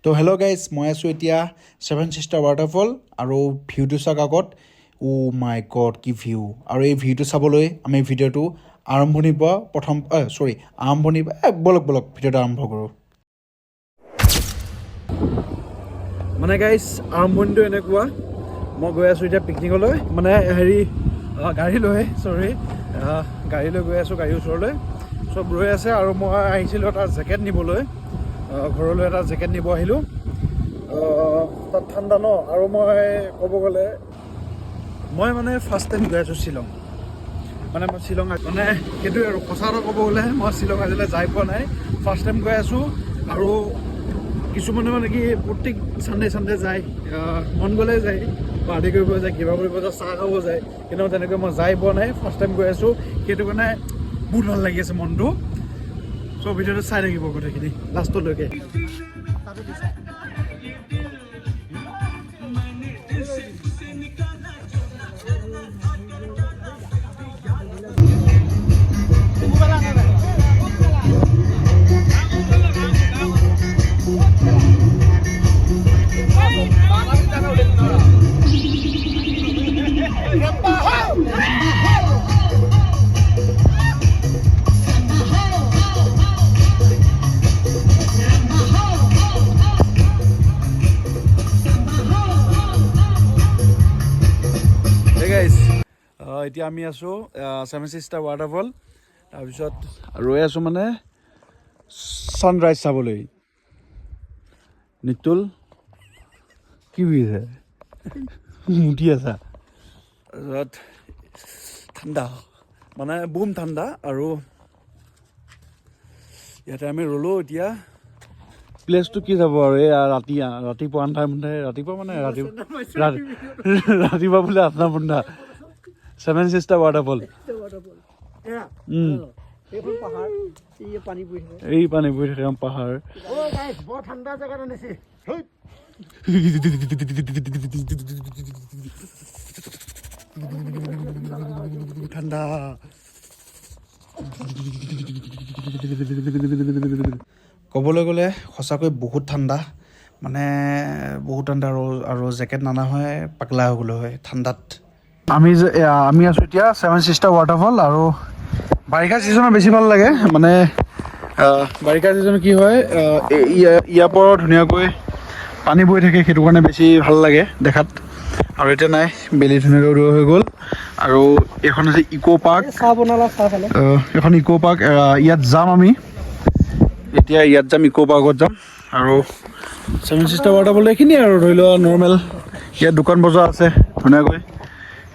তো hello' guys মই আছোঁ এতিয়া ছেভেন ছিষ্টাৰ ৱাটাৰফল আৰু ভিউটো চাওক আগত মাই গড কি ভিউ আৰু এই ভিউটো চাবলৈ আমি ভিডিঅ'টো আৰম্ভণিৰ পৰা বলক ভিডিঅ'টো আৰম্ভ কৰোঁ। মানে গাইজ আৰম্ভণিটো এনেকুৱা, মই গৈ আছোঁ এতিয়া পিকনিকলৈ, মানে গাড়ী লৈ গৈ আছোঁ গাড়ীৰ ওচৰলৈ। চব ৰৈ আছে আৰু মই আহিছিলোঁ এটা জেকেট নিবলৈ, ঘৰলৈ এটা জেকেট নিব আহিলোঁ। তাত ঠাণ্ডা ন, আৰু মই ক'ব গ'লে মই ফাৰ্ষ্ট টাইম গৈ আছোঁ শ্বিলং। মই শ্বিলং সেইটোৱে আৰু সঁচা কথা ক'ব গ'লে মই শ্বিলং আজিলৈ যাই পোৱা নাই, ফাৰ্ষ্ট টাইম গৈ আছোঁ। আৰু কিছুমানে কি প্ৰত্যেক চানডে যায়, মন গ'লে যায়, পাৰ্টি কৰিব যায়, কিবা কৰিব যায়, চাহ খাব যায়, কিন্তু তেনেকৈ মই যাই পোৱা নাই, ফাৰ্ষ্ট টাইম গৈ আছোঁ। সেইটো কাৰণে বহুত ভাল লাগি আছে মনটো। চ' ভিডিঅ'টো চাই থাকিব গোটেইখিনি লাষ্টলৈকে। এতিয়া আমি আছোঁ ছেভেন ছিষ্টাৰ ৱাটাৰফল। তাৰপিছত ৰৈ আছোঁ ছানৰাইজ চাবলৈ। নিতুল কি বুজিছে মুঠি আছা? তাৰপিছত ঠাণ্ডা বুম ঠাণ্ডা, আৰু ইয়াতে আমি ৰ'লোঁ। এতিয়া প্লেচটো কি যাব আৰু এই ৰাতিপুৱা ৰাতিপুৱা বোলে 8:30 ছেভেন ছিষ্টাৰ ৱাটাৰফল। এই পানী পৰি থাকে পাহাৰ। ঠাণ্ডা ক'বলৈ গ'লে সঁচাকৈ বহুত ঠাণ্ডা, বহুত ঠাণ্ডা, আৰু জেকেট নানা হয় পাগলা হৈ গ'লো হয় ঠাণ্ডাত। আমি আছোঁ এতিয়া ছেভেন ছিষ্টাৰ ৱাটাৰফল, আৰু বাৰিষা ছিজনত বেছি ভাল লাগে। বাৰিষা ছিজনত কি হয়, ইয়াৰ পৰা ধুনীয়াকৈ পানী বৈ থাকে, সেইটো কাৰণে বেছি ভাল লাগে দেখাত। আৰু এতিয়া নাই, বেলি ধুনীয়াকৈ উদয় হৈ গ'ল। আৰু এইখন হৈছে ইক' পাৰ্ক। এখন ইক' পাৰ্ক, ইয়াত যাম আমি এতিয়া। ইক' পাৰ্কত যাম। আৰু ছেভেন ছিষ্টাৰ ৱাটাৰফল এইখিনিয়ে আৰু ধৰি লোৱা নৰ্মেল। ইয়াত দোকান বজাৰ আছে ধুনীয়াকৈ,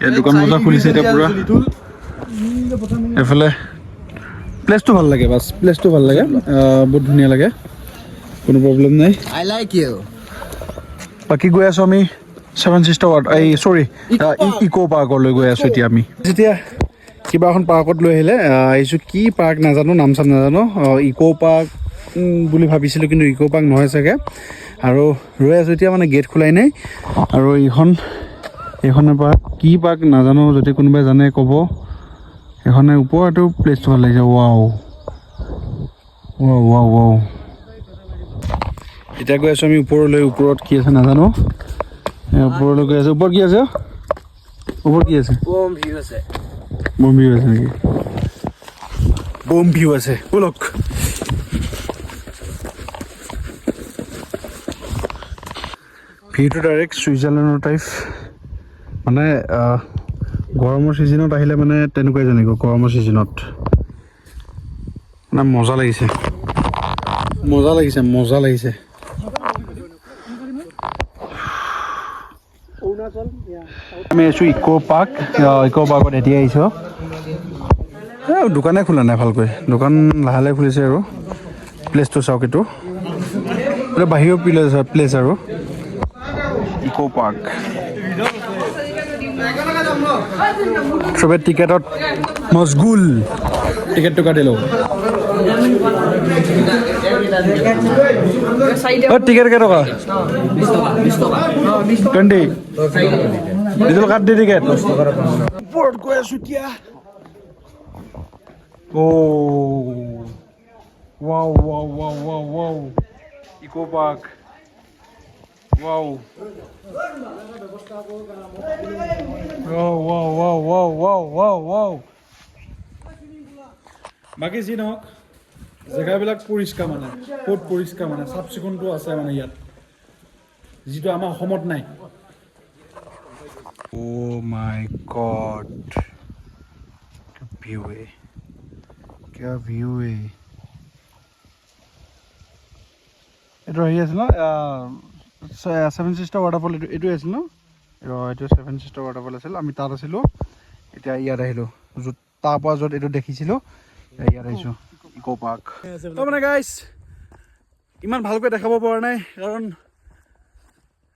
ইয়াত দোকান বজাৰ খুলিছে এতিয়া পূৰা। এইফালে প্লেচটো ভাল লাগে, বহুত ধুনীয়া লাগে, কোনো প্ৰব্লেম নাই। বাকী গৈ আছোঁ আমি ছেভেন ছিষ্টাৰ ইক' পাৰ্কলৈ গৈ আছোঁ এতিয়া আমি। যেতিয়া কিবা এখন পাৰ্কত লৈ আহিছোঁ, কি পাৰ্ক নাজানো, নাম চাম নাজানো, ইক' পাৰ্ক বুলি ভাবিছিলোঁ, কিন্তু ইক' পাৰ্ক নহয় চাগে। আৰু ৰৈ আছোঁ এতিয়া, গেট খোলাই নাই। আৰু এইখনৰ পাৰ্ক কি পাৰ্ক নাজানো, যদি কোনোবাই জানে ক'ব। এইখনে ওপৰতো প্লেচটো ভাল লাগিছে। ৱাও, এতিয়া গৈ আছোঁ আমি ওপৰলৈ। ওপৰত কি আছে নাজানো, ওপৰলৈ গৈ আছোঁ। ওপৰত কি আছে? বম ভিউ আছে নেকি? বম ভিউ আছে, ব'লক। ভিউটো ডাইৰেক্ট ছুইজাৰলেণ্ডৰ টাইপ, গৰমৰ ছিজনত আহিলে তেনেকুৱাই জানিব। গৰমৰ ছিজনত মজা লাগিছে। আমি আছোঁ ইক' পাৰ্কত এতিয়া আহিছোঁ। দোকানে খোলা নাই ভালকৈ, দোকান লাহে লাহে খুলিছে। আৰু প্লেচটো চাওক, এইটো বাহিৰৰ প্লেচ আৰু ইক' পাৰ্ক। চবে টিকেটত মছগুল, টিকেটটো কাটি লওঁ। টিকেট কেইটকা? 20। কাট দি টিকেট। ওপৰত গৈ আছোঁ এতিয়া। ৱাও, ইক' পাৰ্ক। Wow. Wow. বাকী যি নহওক জেগাবিলাক পৰিষ্কাৰ মানে ক'ত পৰিষ্কাৰ মানে চাফ চিকুণটো আছে মানে ইয়াত যিটো আমাৰ অসমত নাই Oh my god क्या व्यू है এইটো আহি আছে ন ছেভেন চিষ্টাৰ ৱাটাৰফল এইটো আছিল ন এইটো ছেভেন চিষ্টাৰ ৱাটাৰফল আছিল আমি তাত আছিলোঁ এতিয়া ইয়াত আহিলোঁ য'ত তাৰপৰা য'ত এইটো দেখিছিলোঁ ইয়াত আহিছোঁ ইক' পাৰ্ক তো মানে গাইজ ইমান ভালকৈ দেখাব পৰা নাই কাৰণ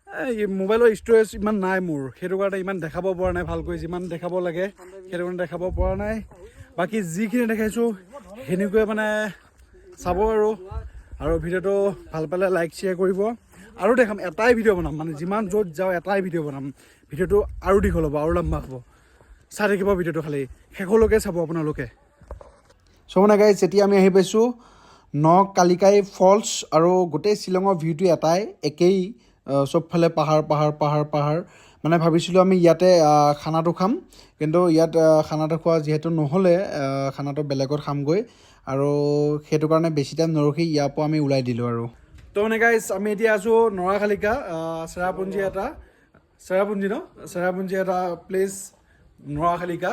এই মোবাইলৰ ষ্ট'ৰেজ ইমান নাই মোৰ সেইটো কাৰণে ইমান দেখাব পৰা নাই ভালকৈ যিমান দেখাব লাগে সেইটো কাৰণে দেখাব পৰা নাই বাকী যিখিনি দেখাইছোঁ সেনেকৈ মানে চাব আৰু ভিডিঅ'টো ভাল পালে লাইক শ্বেয়াৰ কৰিব আৰু দেখাম এটাই ভিডিঅ' বনাম মানে যিমান য'ত যাওঁ এটাই ভিডিঅ' বনাম ভিডিঅ'টো আৰু দীঘল হ'ব আৰু লম্বা হ'ব চাই থাকিব ভিডিঅ'টো খালি শেষলৈকে চাব আপোনালোকে চ' মানে গাইজ এতিয়া আমি আহি পাইছোঁ নকালিকাই ফলছ আৰু গোটেই শ্বিলঙৰ ভিউটো এটাই একেই চবফালে পাহাৰ মানে ভাবিছিলোঁ আমি ইয়াতে খানাটো খাম কিন্তু ইয়াত খানাটো খোৱা যিহেতু নহ'লে খানাটো বেলেগত খামগৈ আৰু সেইটো কাৰণে বেছি টাইম নৰখি ইয়াৰ পৰা আমি ওলাই দিলোঁ আৰু তো মানে গাইজ আমি এতিয়া আছোঁ নৰাখালিকা চেৰাপুঞ্জী এটা প্লেচ নৰাখালিকা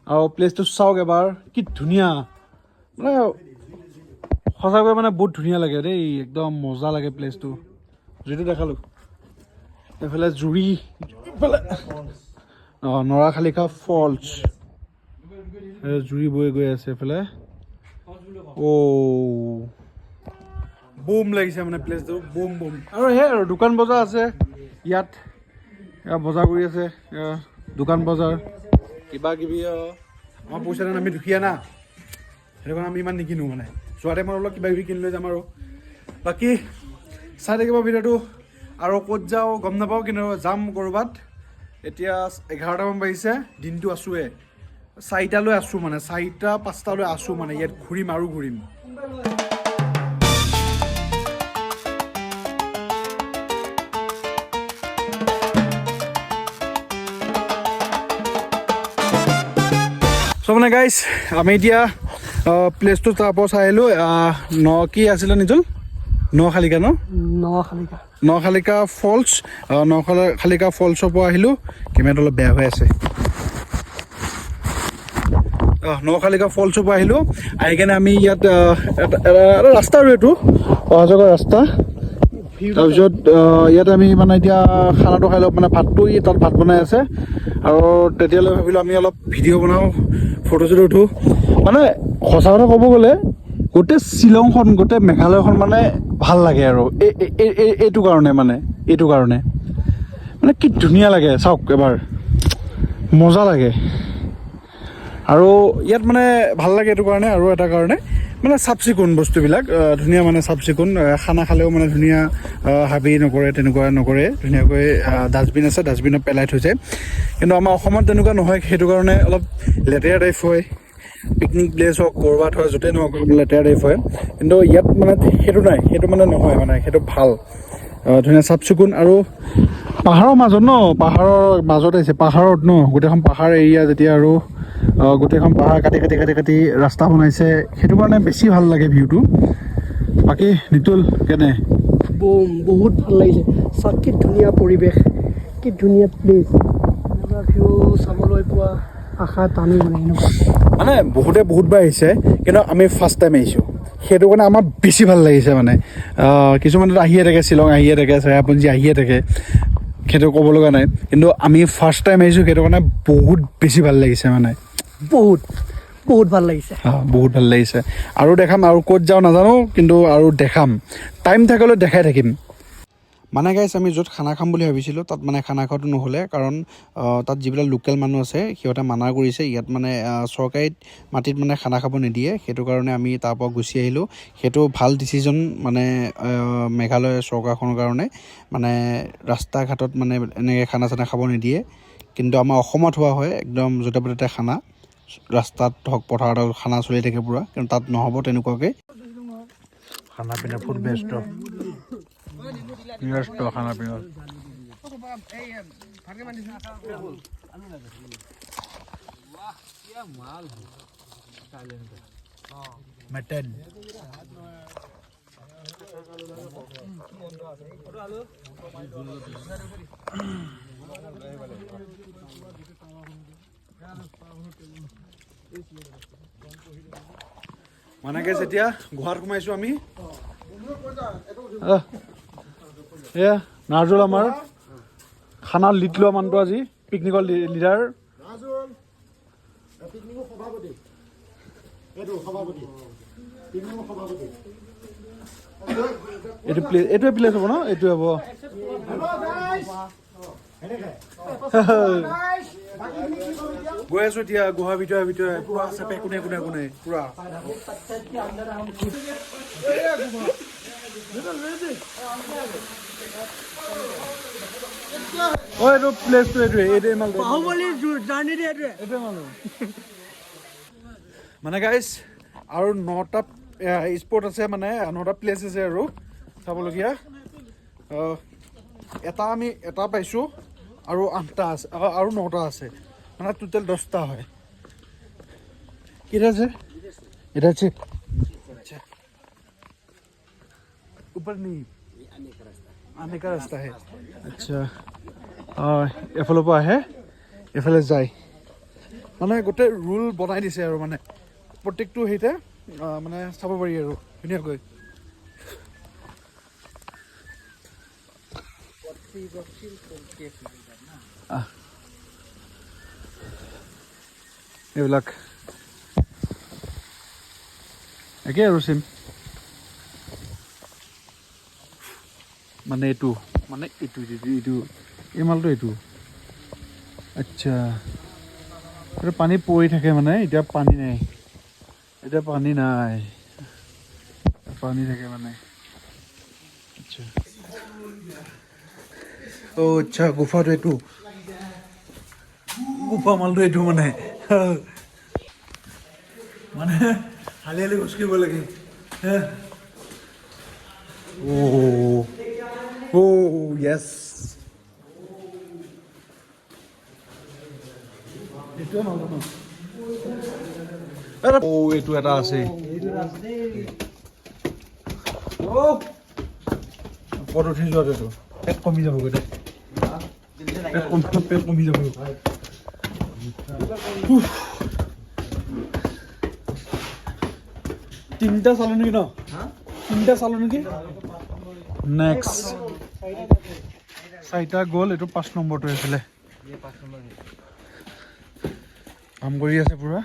আৰু প্লেচটো চাওক এবাৰ কি ধুনীয়া মানে সঁচাকৈ মানে বহুত ধুনীয়া লাগে দেই একদম মজা লাগে প্লেচটো যিটো দেখালোঁ এইফালে জুৰি এইফালে নৰাখালিকা ফলছ জুৰি বৈ গৈ আছে এইফালে বুম লাগিছে মানে প্লেচটো বুম আৰু সেই আৰু দোকান বজাৰ আছে ইয়াত বজাৰ কৰি আছে দোকান বজাৰ কিবা কিবি আমাৰ পইচা নাই আমি দুখীয়া না সেইটো কাৰণে আমি ইমান নিকিনো মানে যোৱা টাইমত অলপ কিবা কিবি কিনি লৈ যাম আৰু বাকী চাই থাকিব ভিডিঅ'টো আৰু ক'ত যাওঁ গম নাপাওঁ কিন্তু যাম ক'ৰবাত এতিয়া 11টামান বাজিছে দিনটো আছোঁৱে 4টালৈ আছোঁ মানে 4টা 5টালৈ আছোঁ মানে ইয়াত ঘূৰিম আৰু ঘূৰিম চ' মানে গাইজ আমি এতিয়া প্লেচটো তাৰপৰা চাই আহিলোঁ কি আছিলে নিজল নখালিকা নখালিকা ফলছ নখালিকা ফলছৰ পৰা আহিলোঁ কেমেৰাটো অলপ বেয়া হৈ আছে নখালিকা ফলছৰ পৰা আহিলোঁ আহি কেনে আমি ইয়াত এটা ৰাস্তা আৰু এইটো অহা যোৱা ৰাস্তা তাৰপিছত ইয়াত আমি মানে এতিয়া খানাটো খাই লওঁ মানে ভাতটো তাত ভাত বনাই আছে আৰু তেতিয়ালৈ ভাবিলোঁ আমি অলপ ভিডিঅ' বনাওঁ ফটো চটো উঠোঁ মানে সঁচা কথা ক'ব গ'লে গোটেই শ্বিলংখন গোটেই মেঘালয়খন মানে ভাল লাগে আৰু এইটো কাৰণে মানে কি ধুনীয়া লাগে চাওক এবাৰ মজা লাগে আৰু ইয়াত মানে ভাল লাগে এইটো কাৰণে আৰু এটা কাৰণে মানে চাফ চিকুণ বস্তুবিলাক ধুনীয়া মানে চাফ চিকুণ খানা খালেও মানে ধুনীয়া হাবি নকৰে তেনেকুৱা নকৰে ধুনীয়াকৈ ডাষ্টবিন আছে ডাষ্টবিনত পেলাই থৈছে কিন্তু আমাৰ অসমত তেনেকুৱা নহয় সেইটো কাৰণে অলপ লেতেৰা টাইপ হয় পিকনিক প্লেচ হওক ক'ৰবাত হয় য'তেই নহওক লেতেৰা টাইপ হয় কিন্তু ইয়াত মানে সেইটো নাই সেইটো মানে নহয় মানে সেইটো ভাল ধুনীয়া চাফ চিকুণ আৰু পাহাৰৰ মাজত আহিছে পাহাৰত ন গোটেইখন পাহাৰ এৰিয়া যেতিয়া আৰু গোটেইখন পাহাৰ কাটি ৰাস্তা বনাইছে সেইটো কাৰণে বেছি ভাল লাগে ভিউটো বাকী নিতুল কেনে বহুত ভাল লাগিছে চাওক কি ধুনীয়া পৰিৱেশ কি ধুনীয়া প্লেচ এনেকুৱা ভিউ চাবলৈ পোৱা আশা টানি মানে এনেকুৱা মানে বহুতবাৰ আহিছে কিন্তু আমি ফাৰ্ষ্ট টাইম আহিছোঁ সেইটো কাৰণে আমাৰ বেছি ভাল লাগিছে মানে কিছুমানেতো আহিয়ে থাকে শ্বিলং আহিয়ে থাকে চেৰাপুঞ্জী আহিয়ে থাকে সেইটো ক'ব লগা নাই কিন্তু আমি ফাৰ্ষ্ট টাইম আহিছোঁ সেইটো কাৰণে বহুত বেছি ভাল লাগিছে মানে বহুত ভাল লাগিছে বহুত ভাল লাগিছে আৰু দেখাম আৰু ক'ত যাওঁ নাজানো কিন্তু আৰু দেখাম টাইম থাকিলে দেখাই থাকিম মানে গাইজ আমি য'ত খানা খাম বুলি ভাবিছিলোঁ তাত মানে খানা খোৱাটো নহ'লে কাৰণ তাত যিবিলাক লোকেল মানুহ আছে সিহঁতে মানা কৰিছে ইয়াত মানে চৰকাৰী মাটিত মানে খানা খাব নিদিয়ে সেইটো কাৰণে আমি তাৰ পৰা গুচি আহিলোঁ সেইটো ভাল ডিচিজন মানে মেঘালয় চৰকাৰখনৰ কাৰণে মানে ৰাস্তা ঘাটত মানে এনেকৈ খানা চানা খাব নিদিয়ে কিন্তু আমাৰ অসমত হোৱা হয় একদম য'তে ত'তে খানা ৰাস্তাত হওক পথাৰত হওক খানা চলি থাকে পূৰা কিন্তু তাত নহ'ব তেনেকুৱাকৈ খানা পিনা ফুড বেষ্ট ব্যস্ত খানা পিনাত মটন মানে গেছ এতিয়া গুহাত সোমাইছো আমি এয়া নাজুল আমাৰ খানা লিড লোৱা মানুহটো আজি পিকনিকৰ লিডাৰ এইটোৱে প্লেচ হ'ব ন এইটোৱে হ'ব গৈ আছো এতিয়া গুহাৰ ভিতৰে পুৰা চেপে কোনে পুৰা এইটো প্লেচটো এইটোৱে মালটো মানে গাইজ আৰু 9টা স্পট আছে মানে 9টা প্লেচ আছে আৰু চাবলগীয়া এটা পাইছোঁ আৰু 8টা আছে আৰু 9টা আছে মানে টোটেল 10টা হয় কেইটা আছে এটা আছে আচ্ছা ऊपर नहीं आने का रास्ता है अच्छा এফালৰ পৰা আহে এফালে যায় মানে গোটেই ৰুল বনাই দিছে আৰু মানে প্ৰত্যেকটো হেৰিতে মানে চাব পাৰি আৰু ধুনীয়াকৈ এইবিলাক একে আৰু চিম মানে এইটো এই মালটো এইটো আচ্ছা এইটো পানী পৰি থাকে মানে এতিয়া পানী নাই পানী থাকে মানে আচ্ছা আচ্ছা গুফাটো এইটো গুফা মালটো এইটো মানে হালি খোজ কাঢ়িব লাগে yes এইটো এটা আছে পদ উঠি যোৱাটো পেট কমি যাব গৈ পেট কমি যাব তিনিটা চালো নেকি ন নেক্সট 4টা গ'ল এইটো 5 নম্বৰটো আছিলে কাম কৰি আছে পুৰা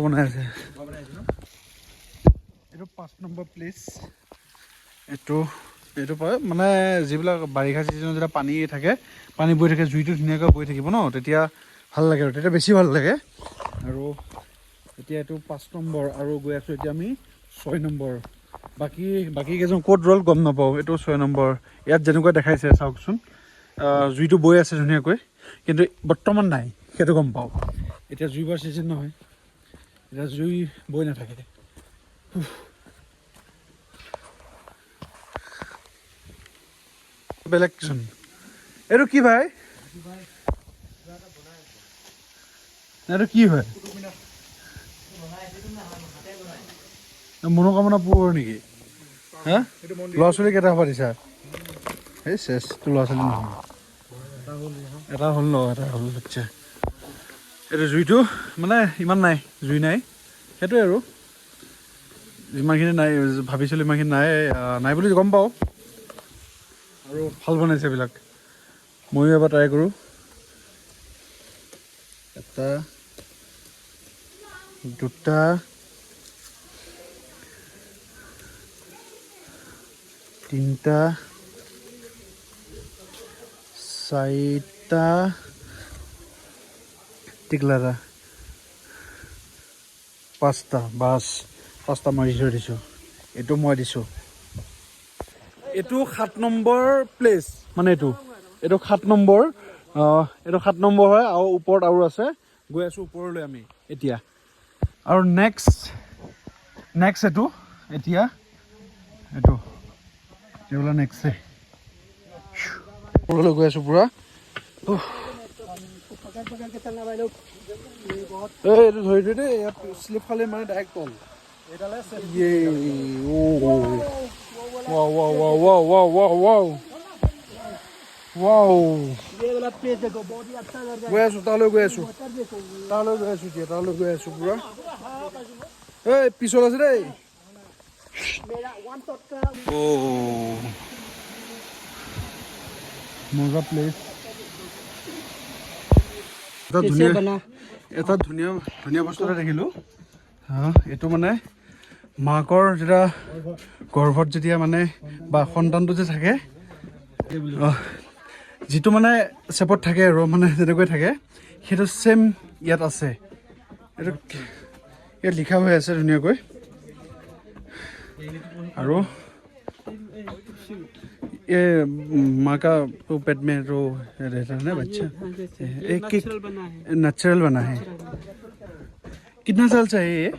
বনাই আছে এইটো 5 নম্বৰ প্লেচ এইটো মানে যিবিলাক বাৰিষা ছিজনত যেতিয়া পানী থাকে পানী বৈ থাকে জুইটো ধুনীয়াকৈ বৈ থাকিব ন তেতিয়া ভাল লাগে আৰু তেতিয়া বেছি ভাল লাগে আৰু এতিয়া এইটো 5 নম্বৰ আৰু গৈ আছোঁ এতিয়া আমি 6 নম্বৰ বাকী কেইজন ক'ত ৰ'ল গম নাপাওঁ এইটো 6 নম্বৰ ইয়াত যেনেকুৱা দেখাইছে চাওকচোন জুইটো বৈ আছে ধুনীয়াকৈ কিন্তু বৰ্তমান নাই সেইটো গম পাওঁ এতিয়া জুইবাৰ ছিজন নহয় এতিয়া জুই বৈ নাথাকে বেলেগ চোন এইটো কি ভাই এইটো কি হয় মনোকামনা পূৰ নেকি হা ল'ৰা ছোৱালী কেইটা পাতিছা এই চেছ তোৰ ল'ৰা ছোৱালী নহয় এটা হ'ল আচ্ছা এইটো জুইটো মানে ইমান নাই জুই নাই সেইটোৱে আৰু যিমানখিনি নাই ভাবিছিলোঁ ইমানখিনি নাই বুলি গম পাওঁ আৰু ভাল বনাইছে এইবিলাক ময়ো এবাৰ ট্ৰাই কৰোঁ এটা দুটা তিনিটা চাৰিটা টিকলাৰা 5টা বাছ 5টা মাৰি থৈ দিছোঁ এইটো মই দিছোঁ এইটো 7 নম্বৰ প্লেচ মানে এইটো 7 নম্বৰ এইটো 7 নম্বৰ হয় আৰু ওপৰত আৰু আছে গৈ আছোঁ ওপৰলৈ আমি এতিয়া আৰু নেক্সট এইটো এতিয়া এইটো এইবিলাক নেক্সটে ওপৰলৈ গৈ আছোঁ পূৰা এইটো ধৰি থৈ দেই ইয়াত শ্লিপ খালে মানে ডাইৰেক্ট তল গৈ আছোঁ তালৈ গৈ আছোঁ পূৰা এই পিছত আছে দেই মজা প্লেচ এটা ধুনীয়া বস্তু এটা দেখিলোঁ এইটো মানে মাকৰ যেতিয়া গৰ্ভত যেতিয়া মানে বা সন্তানটো যে থাকে যিটো মানে চেপত থাকে আৰু মানে যেনেকৈ থাকে সেইটো ছেম ইয়াত আছে এইটো ইয়াত লিখা হৈ আছে ধুনীয়াকৈ আৰু ये माँ का तो पेट में तो रहता है ना बच्चा एक नेचुरल बना है कितना साल चाहिए ये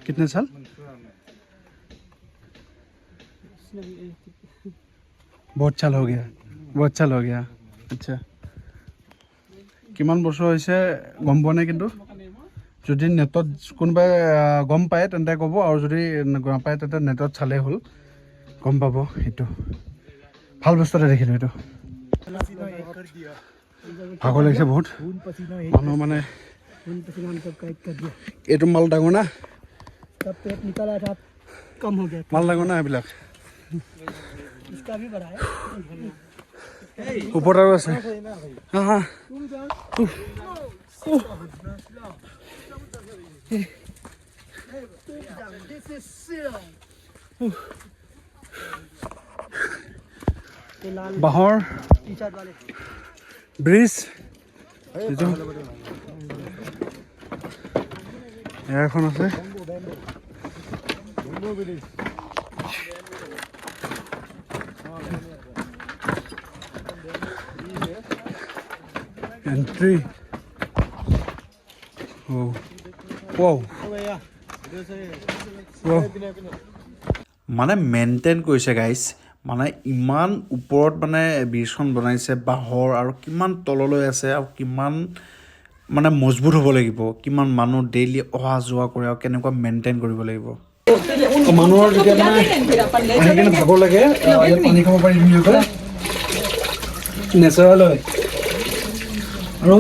कितने साल बहुत साल हो गया अच्छा কিমান বছৰ হৈছে গম পোৱা নাই কিন্তু যদি নেটত কোনোবাই গম পায় তেন্তে ক'ব আৰু যদি নাপায় তেন্তে নেটত চালেই হ'ল গম পাব সেইটো ভাল বস্তু এটা দেখিলোঁ এইটো ভাগৰ লাগিছে বহুত মানুহ মানে এইটো মাল ডাঙৰ না মাল ডাঙৰ না এইবিলাক ওপৰত আৰু আছে হা বাঁহৰ ব্ৰিজ এইটো এখন আছে এন্ট্ৰি মানে মেইনটেইন কৰিছে গাইজ মানে ইমান ওপৰত মানে ব্ৰিজখন বনাইছে বাঁহৰ আৰু কিমান তললৈ আছে আৰু কিমান মানে মজবুত হ'ব লাগিব কিমান মানুহ ডেইলি অহা যোৱা কৰে আৰু কেনেকুৱা মেইনটেইন কৰিব লাগিব মানুহৰ যেতিয়া মানে আহি কিনে ভাগৰ লাগে ইয়াত পানী খাব পাৰি ধুনীয়াকৈ নেচাৰেল হয় আৰু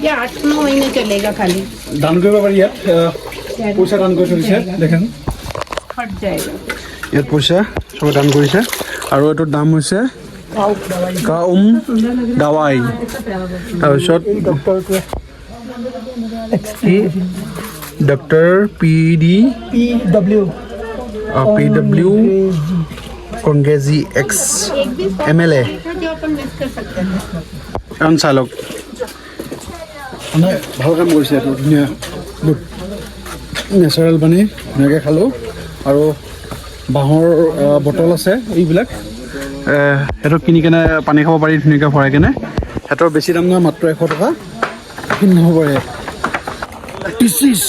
ये 8-9 महीने चलेगा खाली দান কৰিব পাৰি ইয়াত পইচা দান কৰি থৈছে দেখেন फट जाएगा ইয়াত পইচা চবে দান কৰিছে আৰু এইটোৰ দাম হৈছে কাউম দাৱাই তাৰপিছত ডক্টৰ PW কংগেজি এক্স MLA जो अपन मिस कर सकते हैं কাৰণ চাই লওক মানে ভাল কাম কৰিছে এইটো ধুনীয়া গুড নেচাৰেল পানী ধুনীয়াকৈ খালোঁ আৰু বাঁহৰ বটল আছে এইবিলাক সেইটো কিনি কেনে পানী খাব পাৰি ধুনীয়াকৈ ভৰাই কেনে সিহঁতৰ বেছি দাম নহয় মাত্ৰ 100 টকা কিনি খাব পাৰে দিছ ইজ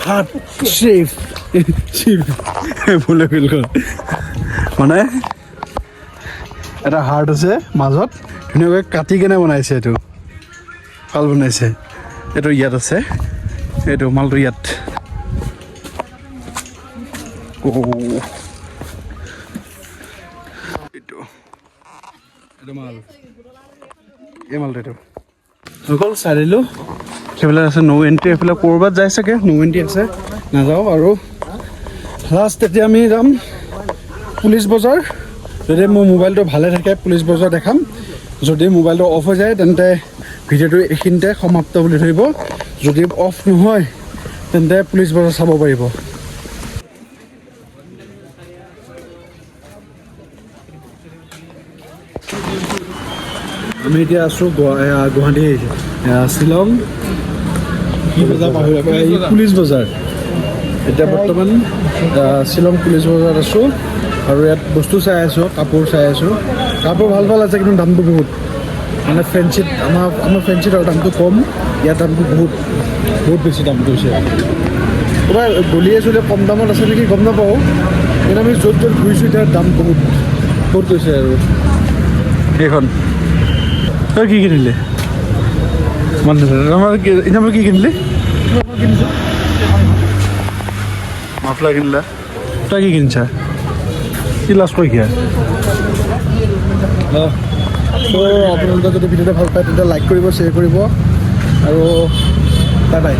হাৰ্ট শ্বেফ ভুলে ফিল কৰ মানে এটা হাৰ্ট আছে মাজত ধুনীয়াকৈ কাটি কেনে বনাইছে এইটো ভাল বনাইছে এইটো ইয়াত আছে এইটো মালটো ইয়াত এইটো মাল এই মালটো এইটো অকল চাই দিলোঁ সেইবিলাক আছে ন' এণ্ট্ৰি এইবিলাক ক'ৰবাত যায় চাগে ন' এণ্ট্ৰি আছে নাযাওঁ আৰু লাষ্ট এতিয়া আমি যাম পুলিচ বজাৰ যদি মোৰ মোবাইলটো ভালে থাকে পুলিচ বজাৰ দেখাম যদি মোবাইলটো অফ হৈ যায় তেন্তে ভিডিঅ'টো এইখিনিতে সমাপ্ত বুলি ধৰিব যদি অফ নহয় তেন্তে পুলিচ বজাৰ চাব পাৰিব আমি এতিয়া আছোঁ গুৱাহাটী শ্বিলং কি বজাৰ পাহৰিব পুলিচ বজাৰ এতিয়া বৰ্তমান শ্বিলং পুলিচ বজাৰত আছোঁ আৰু ইয়াত বস্তু চাই আছোঁ কাপোৰ চাই আছোঁ কাপোৰ ভাল আছে কিন্তু দামটো বহুত মানে ফেঞ্চিত আমাৰ ফেঞ্চিত আৰু দামটো কম, ইয়াৰ দামটো বহুত বেছি দামটো হৈছে। তোমাৰ গলিয়ে চলিয়ে কম দামত আছে নেকি গম নাপাওঁ, কিন্তু আমি য'ত ঘূৰিছোঁ এতিয়া দাম বহুত কৈছে আৰু। এইখন তই কি কিনিলি? আমাৰ কি কিনিলি? মাফলাৰ কিনিলা? তই কি কিনিছা? কি লাজ কৰিছা? চ' আপোনালোকে যদি ভিডিঅ'টো ভাল পায় তেতিয়া লাইক কৰিব, শ্বেয়াৰ কৰিব আৰু বাই বাই।